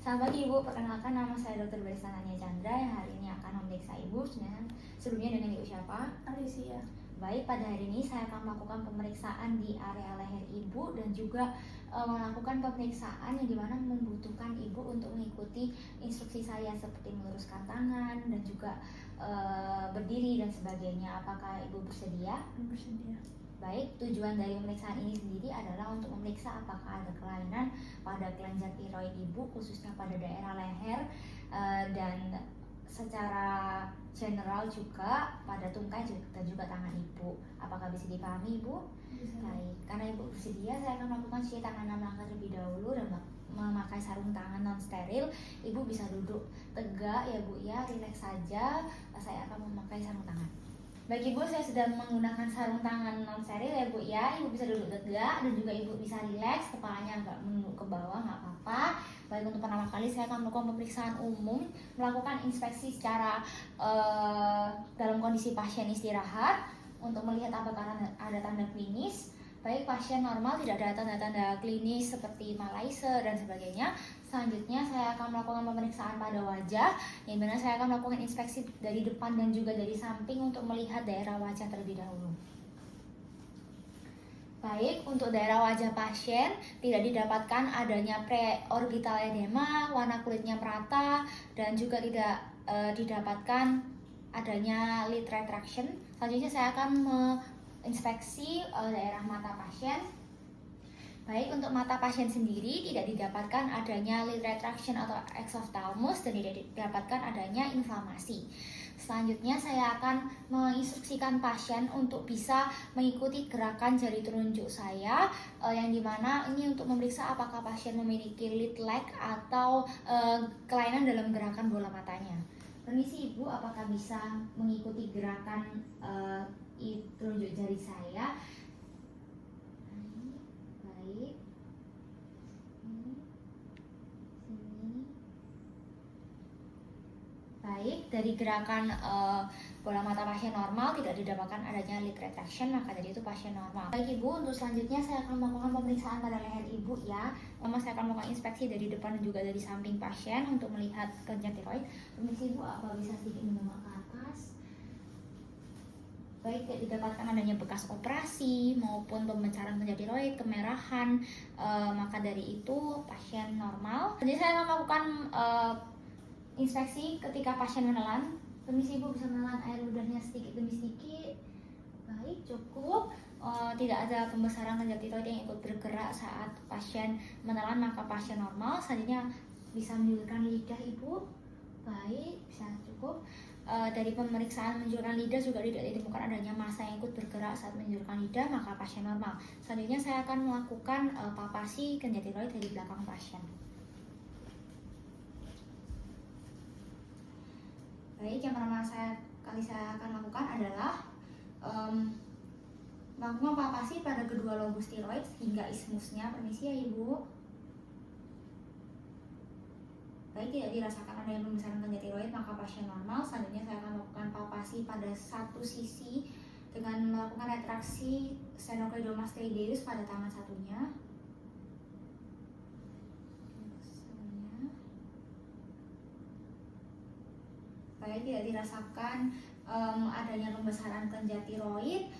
Selamat pagi Ibu, perkenalkan nama saya Dr. Barista Tania Chandra yang hari ini akan memeriksa Ibu sebelumnya dengan Ibu siapa? Alicia. Baik, pada hari ini saya akan melakukan pemeriksaan di area leher Ibu dan juga melakukan pemeriksaan yang dimana membutuhkan Ibu untuk mengikuti instruksi saya seperti meluruskan tangan dan juga berdiri dan sebagainya. Apakah Ibu bersedia? Bersedia. Baik, tujuan dari pemeriksaan ini sendiri adalah untuk memeriksa apakah ada kelainan pada kelenjar tiroid Ibu, khususnya pada daerah leher, dan secara general juga pada tungkai dan juga tangan Ibu. Apakah bisa dipahami Ibu? Bisa. Baik, karena Ibu bersedia, saya akan melakukan cuci tangan 6 langkah terlebih dahulu dan memakai sarung tangan non steril. Ibu bisa duduk tegak ya Bu ya, rileks saja. Saya akan memakai sarung tangan. Baik Ibu, saya sudah menggunakan sarung tangan non steril ya Bu ya. Ibu bisa duduk tegak dan juga Ibu bisa rileks, kepalanya agak menunduk ke bawah, nggak apa-apa. Baik, untuk pertama kali saya akan melakukan pemeriksaan umum, melakukan inspeksi secara dalam kondisi pasien istirahat untuk melihat apakah ada tanda klinis. Baik, pasien normal, tidak ada tanda-tanda klinis seperti malaise dan sebagainya. Selanjutnya saya akan melakukan pemeriksaan pada wajah, yang mana saya akan melakukan inspeksi dari depan dan juga dari samping untuk melihat daerah wajah terlebih dahulu. Baik, untuk daerah wajah pasien tidak didapatkan adanya preorbital edema, warna kulitnya merata, dan juga tidak didapatkan adanya lid retraction. Selanjutnya saya akan menginspeksi daerah mata pasien. Baik, untuk mata pasien sendiri tidak didapatkan adanya lid retraction atau exophthalmos dan tidak didapatkan adanya inflamasi. Selanjutnya saya akan menginstruksikan pasien untuk bisa mengikuti gerakan jari telunjuk saya, yang dimana ini untuk memeriksa apakah pasien memiliki lid lag atau kelainan dalam gerakan bola matanya. Permisi Ibu, apakah bisa mengikuti gerakan telunjuk jari saya? Baik. Sini. Baik, dari gerakan bola mata pasien normal tidak didapatkan adanya lid retraction, maka dari itu pasien normal. Baik Ibu, untuk selanjutnya saya akan melakukan pemeriksaan pada leher Ibu ya. Pertama saya akan melakukan inspeksi dari depan dan juga dari samping pasien untuk melihat kelenjar tiroid. Permisi Ibu, apa bisa sedikit menengok ke atas? Baik, tidak didapatkan adanya bekas operasi maupun pembesaran kelenjar tiroid, kemerahan, maka dari itu pasien normal. Jadi saya akan melakukan inspeksi ketika pasien menelan. Permisi Ibu, bisa menelan air ludahnya sedikit demi sedikit. Baik, cukup. Tidak ada pembesaran kelenjar tiroid yang ikut bergerak saat pasien menelan, maka pasien normal. Selanjutnya bisa menunjukkan lidah Ibu. Baik, bisa cukup. Dari pemeriksaan menunjukkan lidah juga tidak ditemukan adanya massa yang ikut bergerak saat menunjukkan lidah, maka pasien normal. Selanjutnya saya akan melakukan palpasi kelenjar tiroid dari belakang pasien. Baik, yang pertama saya akan lakukan adalah melakukan palpasi pada kedua lobus tiroid hingga ismusnya. Permisi ya Ibu. Baik, tidak dirasakan adanya pembesaran kelenjar tiroid, maka pasien normal. Selanjutnya saya akan melakukan palpasi pada satu sisi dengan melakukan retraksi sternocleidomastoideus pada tangan satunya. Baik, tidak dirasakan adanya pembesaran kelenjar tiroid,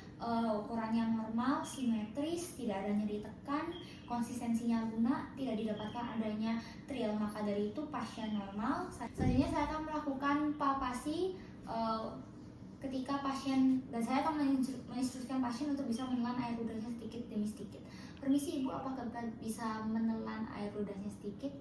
ukurannya normal, simetris, tidak ada nyeri tekan, konsistensinya lunak, tidak didapatkan adanya trial, maka dari itu pasien normal. Selanjutnya saya akan melakukan palpasi ketika pasien, dan saya akan menginstruksikan pasien untuk bisa menelan air ludahnya sedikit demi sedikit. Permisi Ibu, apakah bisa menelan air ludahnya sedikit?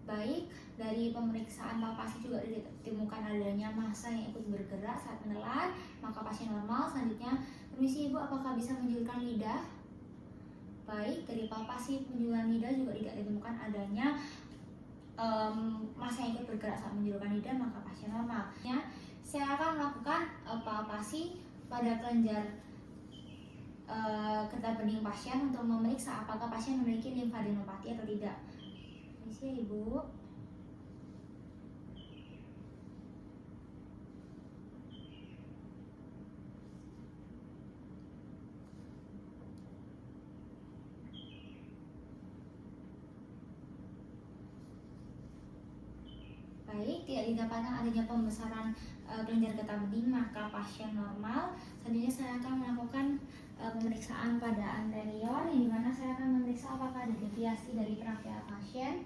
Baik, dari pemeriksaan palpasi juga ditemukan adanya massa yang ikut bergerak saat menelan, maka pasien normal. Selanjutnya, permisi Ibu, apakah bisa menunjukkan lidah? Baik, dari palpasi penunjukan lidah juga tidak ditemukan adanya massa yang ikut bergerak saat menunjukkan lidah, maka pasien normal. Saya akan melakukan palpasi pada kelenjar getah bening pasien untuk memeriksa apakah pasien memiliki limfadenopati atau tidak. Permisi ya Ibu. Baik, tidak didapatkan adanya pembesaran kelenjar getah bening, maka pasien normal. Selanjutnya saya akan melakukan pemeriksaan pada anterior, yang dimana saya akan memeriksa apakah ada deviasi dari trakea pasien.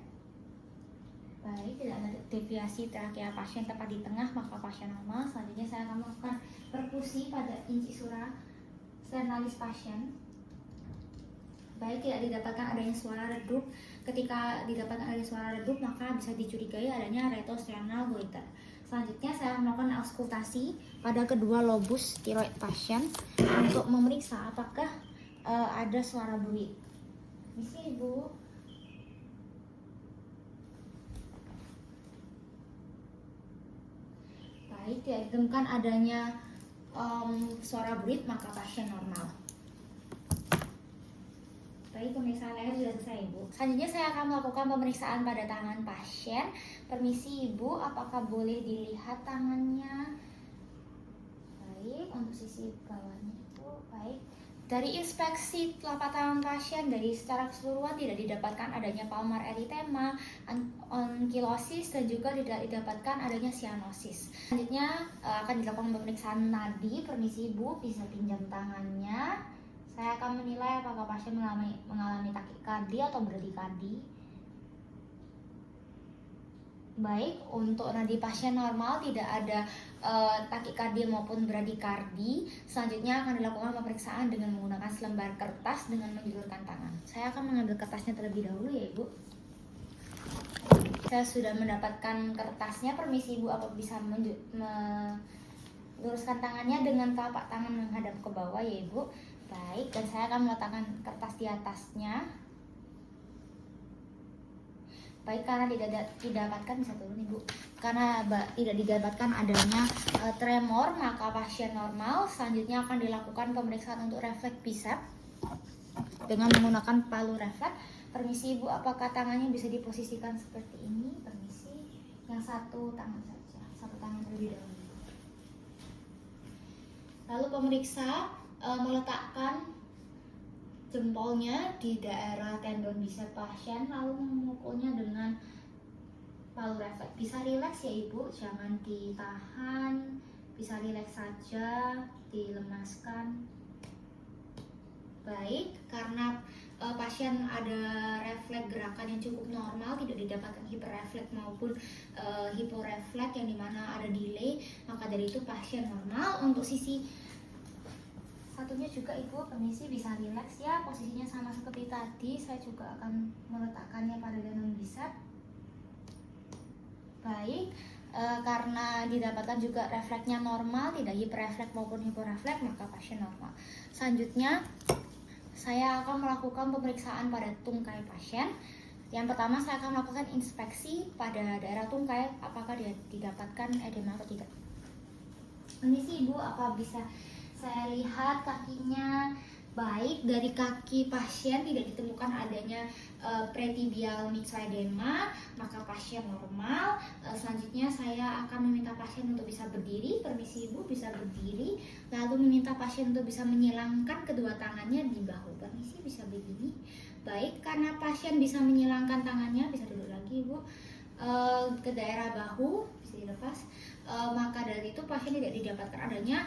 Baik, tidak ada deviasi trakea pasien tepat di tengah, maka pasien normal. Selanjutnya saya akan melakukan perkusi pada incisura sternalis pasien. Baik, tidak didapatkan adanya suara redup. Ketika didapatkan adanya suara redup, maka bisa dicurigai adanya retrosternal goiter. Selanjutnya saya melakukan auskultasi pada kedua lobus tiroid pasien untuk memeriksa apakah ada suara buih. Misi Ibu. Baik, tidak ditemukan adanya suara buih, maka pasien normal. Baik, pemeriksaan leher sudah selesai, Ibu. Selanjutnya saya akan melakukan pemeriksaan pada tangan pasien. Permisi, Ibu, apakah boleh dilihat tangannya? Baik, untuk sisi bawahnya, Ibu. Baik. Dari inspeksi telapak tangan pasien dari secara keseluruhan tidak didapatkan adanya palmar eritema, ankylosis, dan juga tidak didapatkan adanya cyanosis. Selanjutnya akan dilakukan pemeriksaan nadi. Permisi, Ibu, bisa pinjam tangannya. Saya akan menilai apakah pasien mengalami takikardi atau bradikardi. Baik, untuk nadi pasien normal, tidak ada takikardi maupun bradikardi. Selanjutnya akan dilakukan pemeriksaan dengan menggunakan selembar kertas dengan menjulurkan tangan. Saya akan mengambil kertasnya terlebih dahulu ya, Ibu. Saya sudah mendapatkan kertasnya. Permisi, Ibu, apa bisa meluruskan tangannya dengan telapak tangan menghadap ke bawah ya, Ibu. Baik, dan saya akan meletakkan kertas di atasnya. Baik, karena tidak didapatkan, bisa turun Ibu. Karena tidak didapatkan adanya tremor, maka pasien normal. Selanjutnya akan dilakukan pemeriksaan untuk refleks bicep dengan menggunakan palu refleks. Permisi Ibu, apakah tangannya bisa diposisikan seperti ini? Permisi, yang satu tangan saja, satu tangan terlebih dahulu. Lalu pemeriksa meletakkan jempolnya di daerah tendon bicep pasien, lalu memukulnya dengan palu refleks. Bisa rileks ya Ibu, jangan ditahan, bisa rileks saja, dilemaskan. Baik, karena pasien ada refleks gerakan yang cukup normal, tidak didapatkan hiperrefleks maupun hiporefleks yang dimana ada delay, maka dari itu pasien normal. Untuk sisi satunya juga Ibu, permisi bisa rileks ya, posisinya sama seperti tadi. Saya juga akan meletakkannya pada tendon bicep. Baik, karena didapatkan juga refleksnya normal, tidak hiperrefleks maupun hiporefleks, maka pasien normal. Selanjutnya saya akan melakukan pemeriksaan pada tungkai pasien. Yang pertama saya akan melakukan inspeksi pada daerah tungkai, apakah dia didapatkan edema atau tidak. Permisi Ibu, apa bisa saya lihat kakinya? Baik, dari kaki pasien tidak ditemukan adanya pretibial myxoedema, maka pasien normal. Selanjutnya saya akan meminta pasien untuk bisa berdiri. Permisi Ibu, bisa berdiri. Lalu meminta pasien untuk bisa menyilangkan kedua tangannya di bahu. Permisi, bisa begini. Baik, karena pasien bisa menyilangkan tangannya, bisa duduk lagi Ibu, ke daerah bahu, bisa dilepas. Maka dari itu pasien tidak didapatkan adanya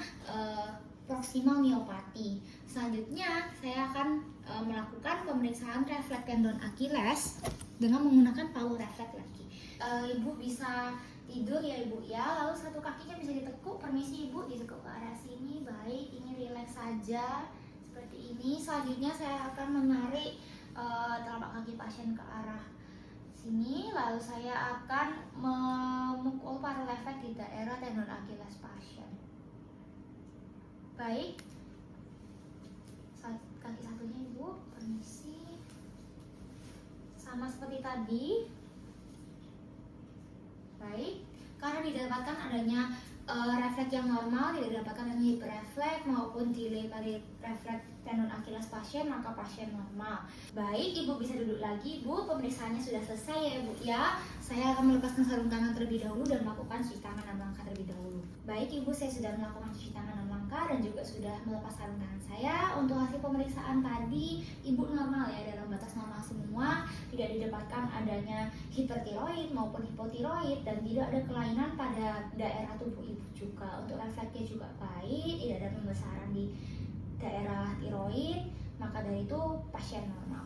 proximal myopathy. Selanjutnya saya akan melakukan pemeriksaan refleks tendon Achilles dengan menggunakan palu refleks lagi. Ibu bisa tidur ya Ibu ya, lalu satu kakinya bisa ditekuk. Permisi Ibu, ditekuk ke arah sini. Baik, ini rileks saja seperti ini. Selanjutnya saya akan menarik telapak kaki pasien ke arah sini, lalu saya akan memukul paru refleks di daerah tendon Achilles pasien. Baik, kaki satunya Ibu, permisi, sama seperti tadi. Baik, karena didapatkan adanya refleks yang normal, tidak didapatkan adanya hiperrefleks maupun delay pada refleks tendon Achilles pasien, maka pasien normal. Baik, Ibu bisa duduk lagi, Bu. Pemeriksaannya sudah selesai ya, Ibu ya. Saya akan melepaskan sarung tangan terlebih dahulu dan melakukan cuci tangan 6 langkah terlebih dahulu. Baik, Ibu, saya sudah melakukan cuci tangan 6 langkah dan juga sudah melepas sarung tangan saya. Untuk hasil pemeriksaan tadi, Ibu normal ya, dalam batas normal semua. Tidak didapatkan adanya hipertiroid maupun hipotiroid dan tidak ada kelainan pada daerah tubuh Ibu juga. Untuk refleksnya juga baik, tidak ada pembesaran di daerah tiroid, maka dari itu pasien normal.